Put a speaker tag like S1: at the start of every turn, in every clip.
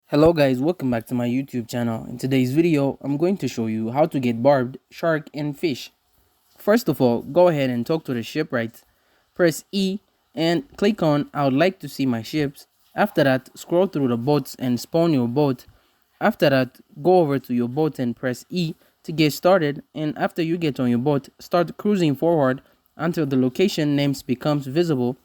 S1: Hello guys, welcome back to my YouTube channel. In today's video, I'm going to show you how to get barbed shark and fish. First of all, go ahead and talk to the shipwright. Press E and click on I would like to see my ships. After that, scroll through the boats and spawn your boat. After that, go over to your boat and press E to get started, and after you get on your boat, start cruising forward until the location names becomes visible,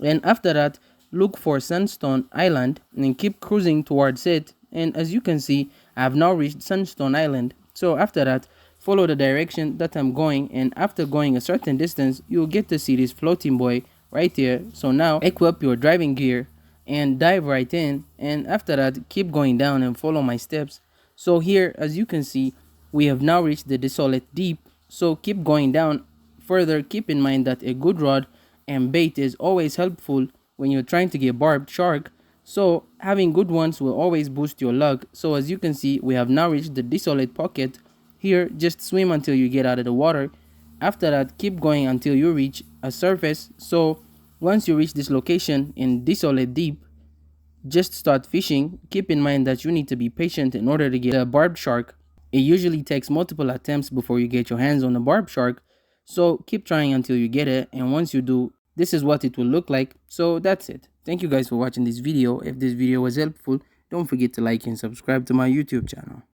S1: and after that look for Sandstone Island and keep cruising towards it. And as you can see, I have now reached Sandstone Island. So after that, follow the direction that I'm going, and after going a certain distance, you'll get to see this floating boy right here. So now equip your driving gear and dive right in, and after that keep going down and follow my steps. So here, as you can see, we have now reached the desolate deep. So keep going down further. Keep in mind that a good rod and bait is always helpful when you're trying to get barbed shark. So having good ones will always boost your luck. So as you can see, we have now reached the desolate pocket. Here, just swim until you get out of the water. After that, keep going until you reach a surface. So once you reach this location in desolate deep, just start fishing. Keep in mind that you need to be patient in order to get a barbed shark. It usually takes multiple attempts before you get your hands on a barbed shark. So keep trying until you get it, and once you do, this is what it will look like. So that's it. Thank you guys for watching this video. If this video was helpful, don't forget to like and subscribe to my YouTube channel.